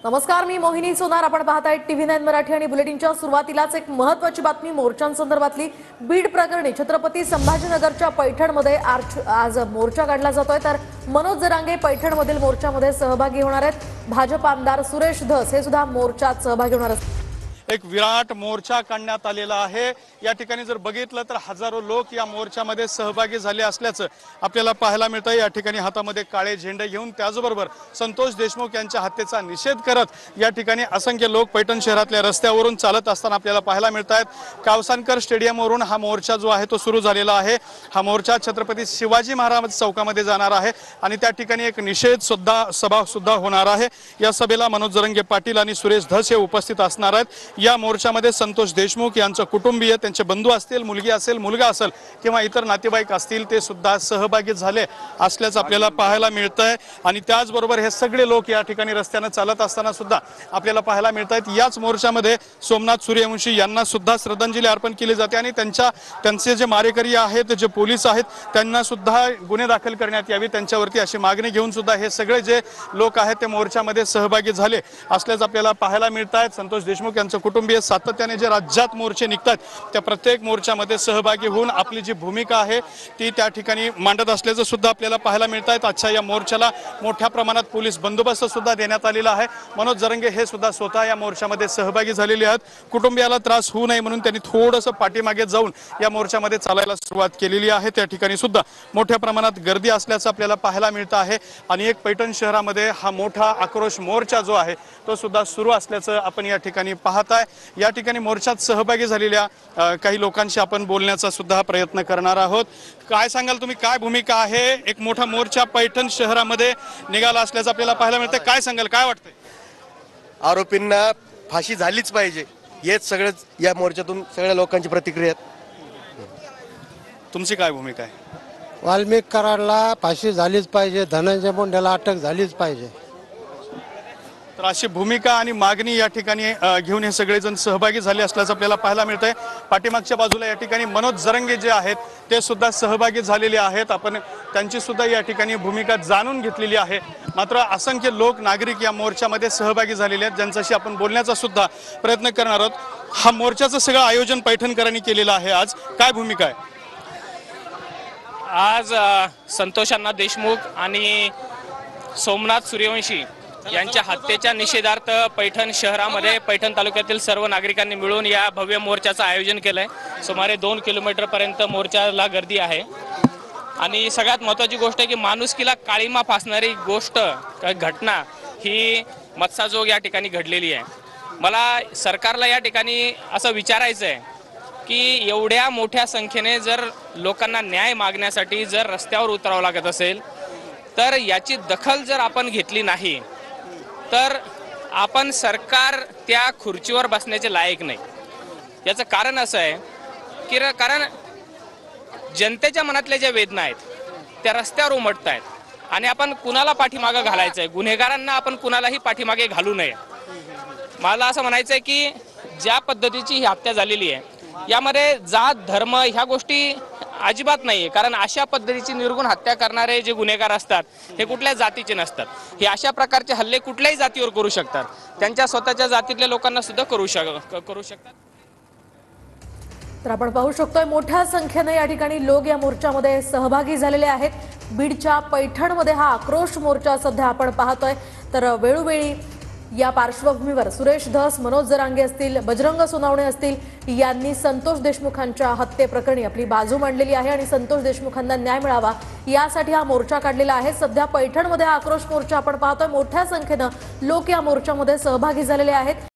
नमस्कार, मी मोहिनी सोनार. आपण पाहताय TV9 मराठी आणि बुलेटिनच्या सुरुवातीलाच एक महत्त्वाची बातमी मोर्चांसंदर्भातली. बीड प्रकरणी छत्रपती संभाजीनगरच्या पैठणमध्ये आज मोर्चा काढला जातोय. तर मनोज जरांगे पैठणमधील मोर्चामध्ये सहभागी होणार आहेत. भाजप आमदार सुरेश धस हे सुद्धा मोर्चात सहभागी होणार आहेत. एक विराट मोर्चा काढण्यात आलेला आहे. या ठिकाणी जर बघितलं तर हजारो लोक या मोर्चामध्ये सहभागी झाले असल्याचं आपल्याला पाहायला मिळतं. या ठिकाणी हातामध्ये काळे झेंडे घेऊन त्याचबरोबर संतोष देशमुख यांच्या हत्येचा निषेध करत या ठिकाणी असंख्य लोक पैठण शहरातल्या रस्त्यावरून चालत असताना आपल्याला पाहायला मिळत आहेत. कावसानकर स्टेडियमवरून हा मोर्चा जो आहे तो सुरू झालेला आहे. हा मोर्चा छत्रपती शिवाजी महाराज चौकामध्ये जाणार आहे आणि त्या ठिकाणी एक निषेध सभा सुद्धा होणार आहे. या सभेला मनोज जरांगे पाटील आणि सुरेश धस हे उपस्थित असणार आहेत. या मोर्चामध्ये संतोष देशमुख यांचे कुटुंबीय, त्यांचे बंधू असतील, मुलगी असेल, मुलगा असेल किंवा इतर नातेवाईक असतील ते सुद्धा सहभागी झाले असल्याचं आपल्याला पाहायला मिळतंय. आणि त्याचबरोबर हे सगळे लोक या ठिकाणी रस्त्याने चालत असताना सुद्धा आपल्याला पाहायला मिळत आहेत. याच मोर्चामध्ये सोमनाथ सूर्यवंशी यांना सुद्धा श्रद्धांजली अर्पण केली जाते आणि त्यांचे जे मारेकरी आहेत, जे पोलीस आहेत, त्यांना सुद्धा गुन्हे दाखल करण्यात यावी त्यांच्यावरती अशी मागणी घेऊन सुद्धा हे सगळे जे लोक आहेत ते मोर्चामध्ये सहभागी झाले असल्याचं आपल्याला पाहायला मिळत आहे. संतोष देशमुख यांचं कुटुंबीय सातत्याने जे राज्यात मोर्चे निघतात त्या प्रत्येक मोर्चामध्ये सहभागी होऊन आपली जी भूमिका आहे ती त्या ठिकाणी मांडत असल्याचं सुद्धा आपल्याला पाहायला मिळत आहे. आजच्या या मोर्चाला मोठ्या प्रमाणात पोलीस बंदोबस्त सुद्धा देण्यात आलेला आहे. मनोज जरांगे हे सुद्धा स्वतः या मोर्चामध्ये सहभागी झालेले आहेत. कुटुंबियाला त्रास होऊ नये म्हणून त्यांनी थोडंसं पाठीमागे जाऊन या मोर्चामध्ये चालायला सुरुवात केलेली आहे. त्या ठिकाणी सुद्धा मोठ्या प्रमाणात गर्दी असल्याचं आपल्याला पाहायला मिळतं आहे. आणि एक पैठण शहरामध्ये हा मोठा आक्रोश मोर्चा जो आहे तो सुद्धा सुरू असल्याचं आपण या ठिकाणी पाहत आहे. या ठिकाणी मोर्चात सहभागी झालेल्या काही लोकांशी आपण बोलण्याचा सुद्धा प्रयत्न करणार आहोत. काय सांगाल तुम्ही, काय भूमिका आहे? एक मोठा मोर्चा पैठण शहरामध्ये निघाला असल्याचं आपल्याला पाहायला मिळतं. काय सांगाल, काय वाटतंय? आरोपींना फाशी झालीच पाहिजे, हेच सगळंच या मोर्चातून सगळ्या लोकांची प्रतिक्रिया आहे. तुमची काय भूमिका आहे? वाल्मिक कराडला फाशी झालीच पाहिजे, धनंजय मुंडेला अटक झालीच पाहिजे. तर अशी भूमिका आणि मागणी या ठिकाणी घेऊन हे सगळेजण सहभागी झाले असल्याचं आपल्याला पाहायला मिळतंय. पाठीमागच्या बाजूला या ठिकाणी मनोज जरांगे जे आहेत ते सुद्धा सहभागी झालेले आहेत. आपण त्यांची सुद्धा या ठिकाणी भूमिका जाणून घेतलेली आहे. मात्र असंख्य लोक, नागरिक या मोर्चामध्ये सहभागी झालेले आहेत, ज्यांच्याशी आपण बोलण्याचा सुद्धा प्रयत्न करणार आहोत. हा मोर्चाचं सगळं आयोजन पैठणकरांनी केलेलं आहे. आज काय भूमिका आहे? आज संतोषांना देशमुख आणि सोमनाथ सूर्यवंशी यांच्या हत्येच्या निषेधार्थ पैठण शहरामध्ये पैठण तालुक्यातील सर्व नागरिकांनी मिळून या भव्य मोर्चाचं आयोजन केलंय. सुमारे 2 किलोमीटरपर्यंत मोर्चाला गर्दी आहे. आणि सगळ्यात महत्त्वाची गोष्ट आहे की माणुसकीला काळीमा फासणारी गोष्ट, घटना ही मत्साजोग या ठिकाणी घडलेली आहे. मला सरकारला या ठिकाणी असं विचारायचं आहे की एवढ्या मोठ्या संख्येने जर लोकांना न्याय मागण्यासाठी जर रस्त्यावर उतरावं लागत असेल तर याची दखल जर आपण घेतली नाही तर आपण सरकार त्या खुर्चीवर बसण्याचे लायक नाही. याचं कारण असं आहे की कारण जनतेच्या मनातल्या ज्या वेदना आहेत त्या रस्त्यावर उमटत आहेत आणि आपण कुणाला पाठीमागे घालायचं आहे, गुन्हेगारांना आपण कुणालाही पाठीमागे घालू नये. मला असं म्हणायचं आहे की ज्या पद्धतीची ही हत्या झालेली आहे यामध्ये जात, धर्म ह्या गोष्टी अजिबात नाहीये. कारण अशा पद्धतीची निर्गुण हत्या करणारे जे गुन्हेगार असतात हे कुठल्या जातीचे नसतात. हे अशा प्रकारचे हल्ले कुठल्याही जातीवर करू शकतात, त्यांच्या स्वतःच्या जातीतल्या लोकांना सुद्धा करू शकतात. तर आपण पाहू शकतोय मोठ्या संख्येने या ठिकाणी लोक या मोर्चामध्ये सहभागी झालेले आहेत. बीडच्या पैठणमध्ये हा आक्रोश मोर्चा सध्या आपण पाहतोय. तर वेळोवेळी या पार्श्वभूमीवर सुरेश धस, मनोज जरांगे असतील, बजरंग सोनावणे असतील यांनी संतोष देशमुखांच्या हत्येप्रकरणी आपली बाजू मांडलेली आहे आणि संतोष देशमुखांना न्याय मिळावा यासाठी हा मोर्चा काढलेला आहे. सध्या पैठणमध्ये हा आक्रोश मोर्चा आपण पाहतोय. मोठ्या संख्येने लोक या मोर्चामध्ये सहभागी झालेले आहेत.